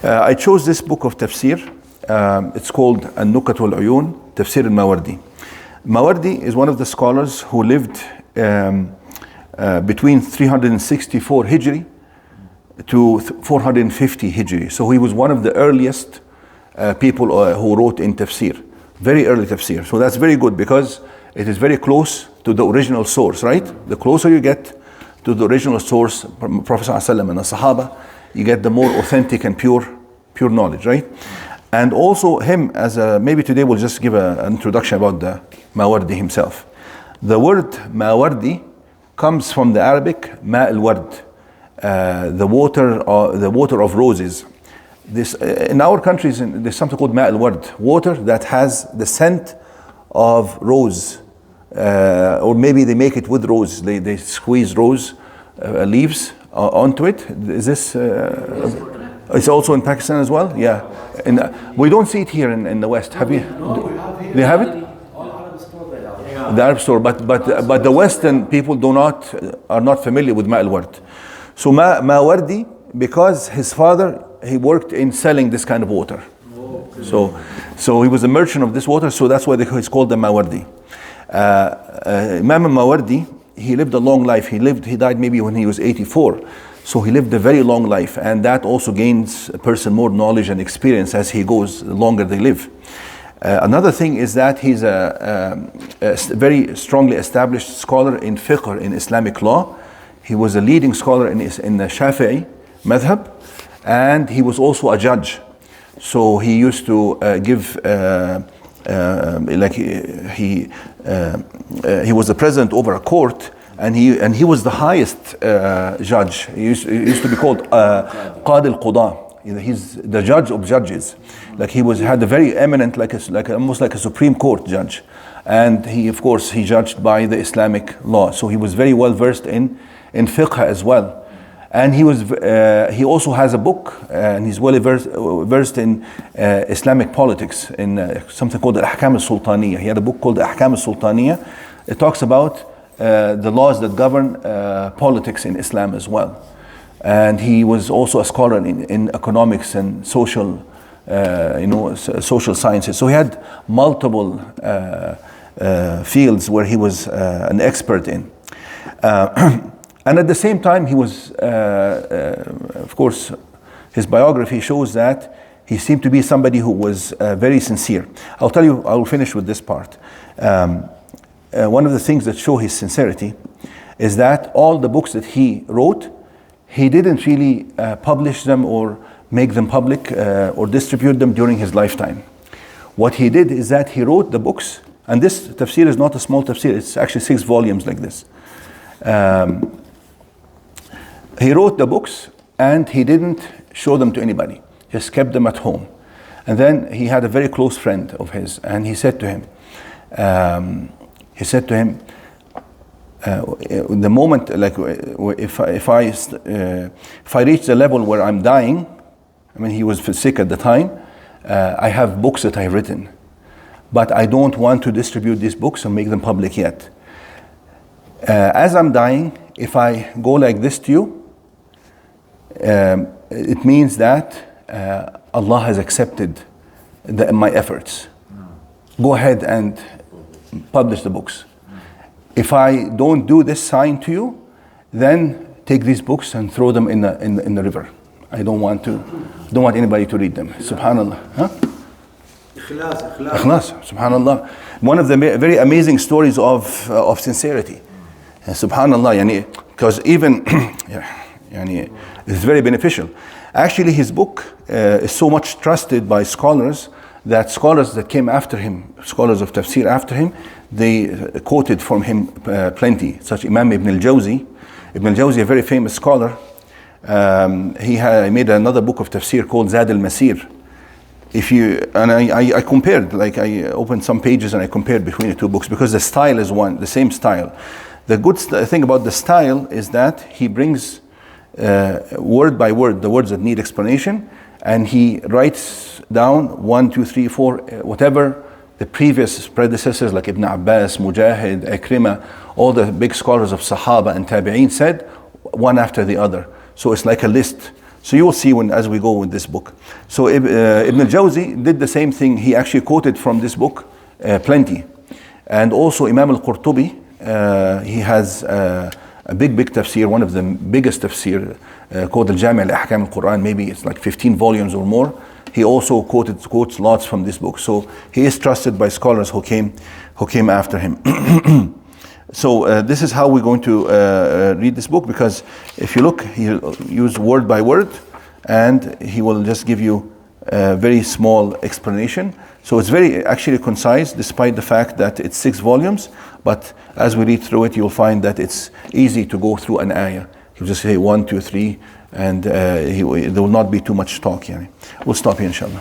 I chose this book of Tafsir. It's called An-Nukat wal-Uyun, Tafsir al-Mawardi. Mawardi is one of the scholars who lived between 364 Hijri to 450 Hijri. So he was one of the earliest people who wrote in Tafsir. Very early Tafsir. So that's very good because it is very close to the original source, right? The closer you get to the original source, Prophet ﷺ and the Sahaba, you get the more authentic and pure knowledge, right? And also him maybe today we'll just give an introduction about the Mawardi himself. The word Mawardi comes from the Arabic Ma al-Ward, the water of roses. This in our countries there's something called Ma al-Ward, water that has the scent of rose, or maybe they make it with rose. They squeeze rose leaves onto it. Is this? It's also in Pakistan as well. Yeah, we don't see it here in the West. Have you? No, we have here. They have it. All Arab store they have. The Arab store, but the Western people are not familiar with Ma al-Ward. So Mawardi, because his father he worked in selling this kind of water. So he was a merchant of this water. So that's why he's called the Mawardi. Imam Mawardi, he lived a long life. He died maybe when he was 84. So he lived a very long life, and that also gains a person more knowledge and experience as he goes, the longer they live. Another thing is that he's a very strongly established scholar in fiqh, in Islamic law. He was a leading scholar in the Shafi'i madhab, and he was also a judge. So he used to give, he was the president over a court, and he was the highest judge. He used to be called Qadi al-Qudah. He's the judge of judges. Like had a very eminent, almost like a Supreme Court judge. And he judged by the Islamic law. So he was very well versed in fiqh as well. And he also has a book, and he's well versed in Islamic politics, in something called the Ahkam al-Sultaniyya. He had a book called the Ahkam al-Sultaniyya. It talks about the laws that govern politics in Islam as well. And he was also a scholar in economics and social sciences. So he had multiple fields where he was an expert in. And at the same time, he was, of course, his biography shows that he seemed to be somebody who was very sincere. I will finish with this part. One of the things that show his sincerity is that all the books that he wrote, he didn't really publish them or make them public or distribute them during his lifetime. What he did is that he wrote the books, and this tafsir is not a small tafsir, it's actually 6 volumes like this. He wrote the books and he didn't show them to anybody, just kept them at home. And then he had a very close friend of his, and he said to him, the moment, like if I reach the level where I'm dying, I mean he was sick at the time, I have books that I've written, but I don't want to distribute these books and make them public yet. As I'm dying, if I go like this to you, it means that Allah has accepted my efforts. Go ahead and publish the books. If I don't do this sign to you, then take these books and throw them in the river. I don't want anybody to read them. Subhanallah. Huh? Ikhlas. Subhanallah. One of the very amazing stories of sincerity. Subhanallah. Because even it's very beneficial. Actually, his book is so much trusted by scholars that scholars that came after him, scholars of tafsir after him, they quoted from him plenty, such Imam Ibn al-Jawzi. Ibn al-Jawzi, a very famous scholar, he made another book of tafsir called Zad al-Masir. I compared, I opened some pages and I compared between the two books because the style is the same style. The good thing about the style is that he brings word by word the words that need explanation, and he writes down 1, 2, 3, 4, whatever the previous predecessors like Ibn Abbas, Mujahid, Ikrimah, all the big scholars of Sahaba and Tabi'een said, one after the other. So it's like a list So you will see when as we go with this book. So Ibn al-Jawzi did the same thing. He actually quoted from this book plenty. And also Imam al-Qurtubi, he has a big tafsir, one of the biggest tafsir, called al-Jami' al-Ahkam al-Quran. Maybe it's like 15 volumes or more. He also quotes lots from this book. So he is trusted by scholars who came after him. So this is how we're going to read this book, because if you look, he'll use word by word, and he will just give you a very small explanation. So it's very actually concise, despite the fact that it's 6 volumes. But as we read through it, you'll find that it's easy to go through an ayah. He'll just say 1, 2, 3, and there will not be too much talk. We'll stop here, inshallah.